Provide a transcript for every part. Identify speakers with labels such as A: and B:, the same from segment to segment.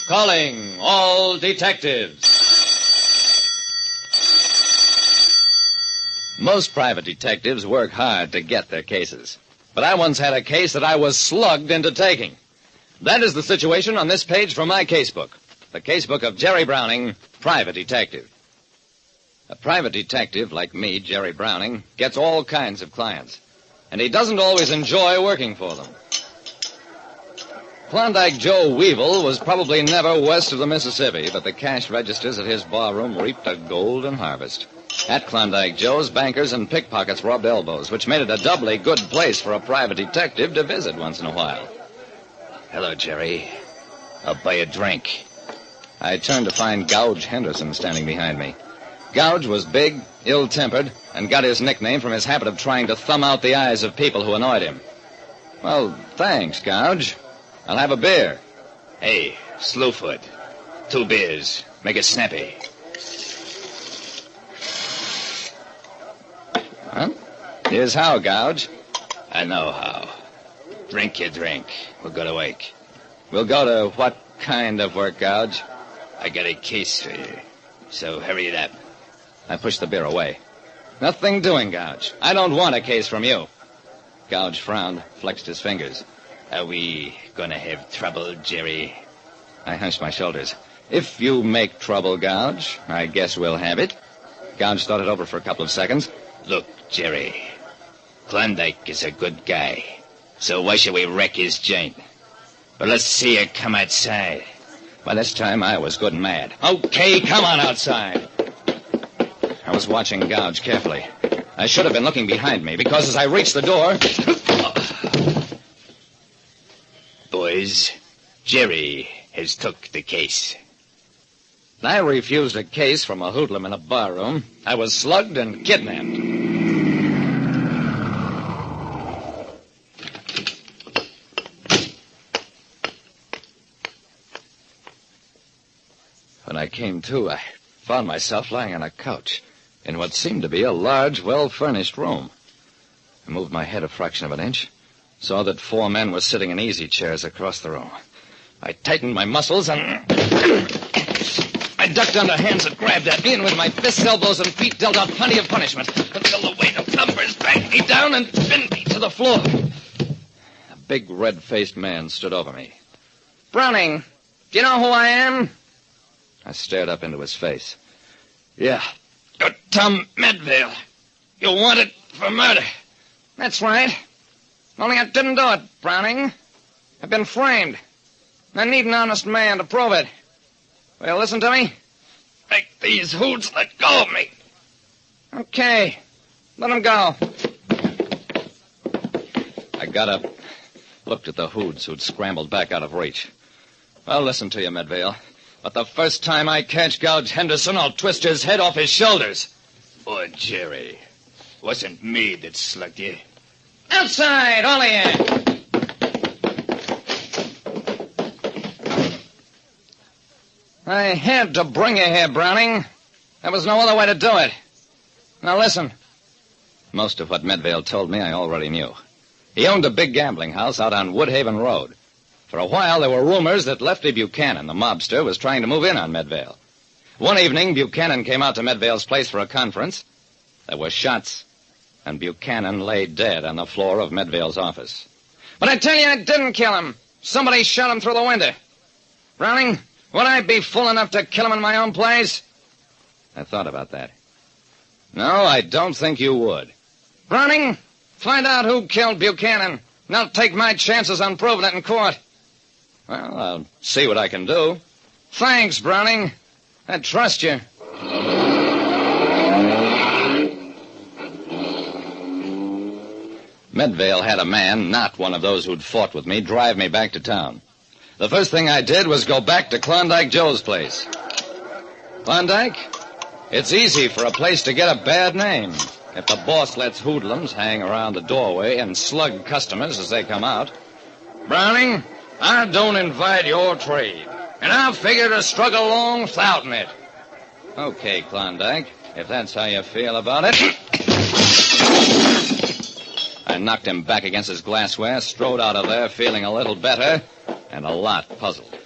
A: Calling all detectives. Most private detectives work hard to get their cases. But I once had a case that I was slugged into taking. That is the situation on this page from my casebook. The casebook of Jerry Browning, private detective. A private detective like me, Jerry Browning, gets all kinds of clients. And he doesn't always enjoy working for them. Klondike Joe Weevil was probably never west of the Mississippi, but the cash registers at his barroom reaped a golden harvest. At Klondike Joe's, bankers and pickpockets rubbed elbows, which made it a doubly good place for a private detective to visit once in a while.
B: Hello, Jerry. I'll buy a drink.
A: I turned to find Gouge Henderson standing behind me. Gouge was big, ill-tempered, and got his nickname from his habit of trying to thumb out the eyes of people who annoyed him. Well, thanks, Gouge. I'll have a beer.
B: Hey, Slewfoot. 2 beers. Make it snappy.
A: Huh? Here's how, Gouge.
B: I know how. Drink your drink. We'll go to work.
A: We'll go to what kind of work, Gouge?
B: I got a case for you, so hurry it up.
A: I pushed the beer away. Nothing doing, Gouge. I don't want a case from you. Gouge frowned, flexed his fingers.
B: Are we gonna have trouble, Jerry?
A: I hunched my shoulders. If you make trouble, Gouge, I guess we'll have it. Gouge thought it over for a couple of seconds.
B: Look, Jerry, Klondike is a good guy, so why should we wreck his joint? But let's see you come outside.
A: By this time, I was good and mad. Okay, come on outside. I was watching Gouge carefully. I should have been looking behind me, because as I reached the door...
B: Boys, Jerry has took the case.
A: I refused a case from a hoodlum in a barroom. I was slugged and kidnapped. When I came to, I found myself lying on a couch in what seemed to be a large, well-furnished room. I moved my head a fraction of an inch, saw that 4 men were sitting in easy chairs across the room. I tightened my muscles and... I ducked under hands that grabbed at me, and with my fists, elbows, and feet dealt out plenty of punishment until the weight of numbers dragged me down and pinned me to the floor. A big, red-faced man stood over me. Browning, do you know who I am? I stared up into his face. Yeah, you're Tom Medvale. You're wanted for murder. That's right. Only I didn't do it, Browning. I've been framed. I need an honest man to prove it. Will you listen to me? Make these hoods let go of me. Okay. Let them go. I got up, looked at the hoods who'd scrambled back out of reach. I'll listen to you, Medvale. But the first time I catch Gouge Henderson, I'll twist his head off his shoulders.
B: Oh, Jerry, wasn't me that slugged you.
A: Outside, all of you. I had to bring you here, Browning. There was no other way to do it. Now listen. Most of what Medvale told me I already knew. He owned a big gambling house out on Woodhaven Road. For a while, there were rumors that Lefty Buchanan, the mobster, was trying to move in on Medvale. One evening, Buchanan came out to Medvale's place for a conference. There were shots, and Buchanan lay dead on the floor of Medvale's office. But I tell you, I didn't kill him. Somebody shot him through the window. Browning, would I be fool enough to kill him in my own place? I thought about that. No, I don't think you would. Browning, find out who killed Buchanan, and I'll take my chances on proving it in court. Well, I'll see what I can do. Thanks, Browning. I trust you. Medvale had a man, not one of those who'd fought with me, drive me back to town. The first thing I did was go back to Klondike Joe's place. Klondike? It's easy for a place to get a bad name if the boss lets hoodlums hang around the doorway and slug customers as they come out. Browning, I don't invite your trade, and I figure to struggle along without it. Okay, Klondike, if that's how you feel about it. I knocked him back against his glassware, strode out of there feeling a little better and a lot puzzled.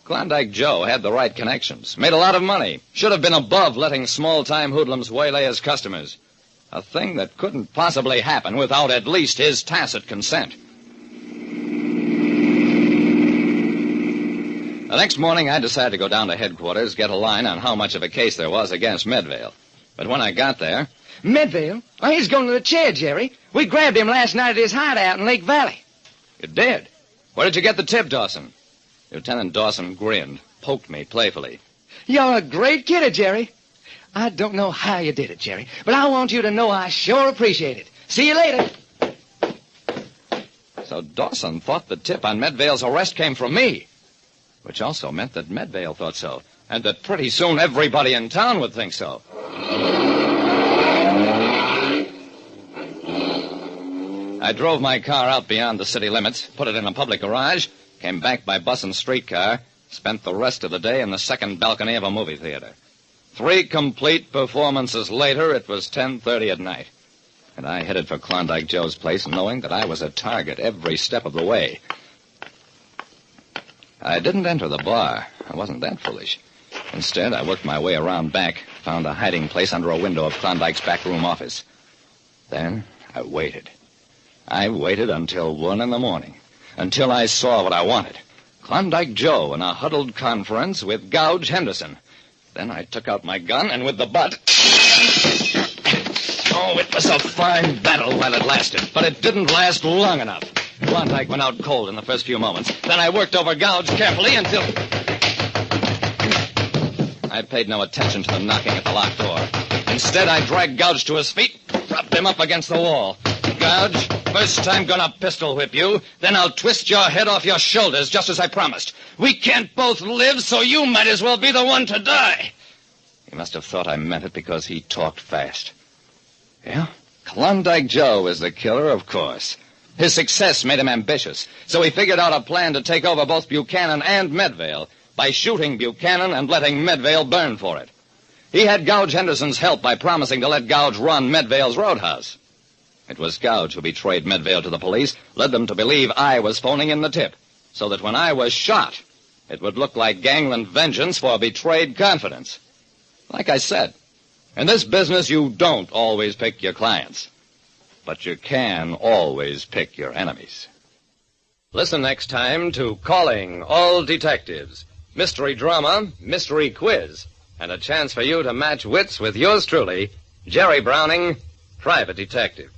A: Klondike Joe had the right connections, made a lot of money, should have been above letting small-time hoodlums waylay his customers. A thing that couldn't possibly happen without at least his tacit consent. The next morning, I decided to go down to headquarters, get a line on how much of a case there was against Medvale. But when I got there...
C: Medvale? Oh, he's going to the chair, Jerry. We grabbed him last night at his hideout in Lake Valley.
A: You did? Where did you get the tip, Dawson? Lieutenant Dawson grinned, poked me playfully.
C: You're a great kidder, Jerry. I don't know how you did it, Jerry, but I want you to know I sure appreciate it. See you later.
A: So Dawson thought the tip on Medvale's arrest came from me, which also meant that Medvale thought so, and that pretty soon everybody in town would think so. I drove my car out beyond the city limits, put it in a public garage, came back by bus and streetcar, spent the rest of the day in the second balcony of a movie theater. 3 complete performances later, it was 10:30 at night. And I headed for Klondike Joe's place, knowing that I was a target every step of the way. I didn't enter the bar. I wasn't that foolish. Instead, I worked my way around back, found a hiding place under a window of Klondike's backroom office. Then I waited. I waited until 1 a.m, until I saw what I wanted. Klondike Joe in a huddled conference with Gouge Henderson. Then I took out my gun, and with the butt... Oh, it was a fine battle while it lasted, but it didn't last long enough. Klondike went out cold in the first few moments. Then I worked over Gouge carefully until... I paid no attention to the knocking at the locked door. Instead, I dragged Gouge to his feet, propped him up against the wall. Gouge, first I'm gonna pistol whip you, then I'll twist your head off your shoulders, just as I promised. We can't both live, so you might as well be the one to die. He must have thought I meant it because he talked fast. Yeah, Klondike Joe is the killer, of course. His success made him ambitious, so he figured out a plan to take over both Buchanan and Medvale by shooting Buchanan and letting Medvale burn for it. He had Gouge Henderson's help by promising to let Gouge run Medvale's roadhouse. It was Gouge who betrayed Medvale to the police, led them to believe I was phoning in the tip, so that when I was shot, it would look like gangland vengeance for betrayed confidence. Like I said, in this business you don't always pick your clients, but you can always pick your enemies. Listen next time to Calling All Detectives. Mystery drama, mystery quiz, and a chance for you to match wits with yours truly, Jerry Browning, Private Detective.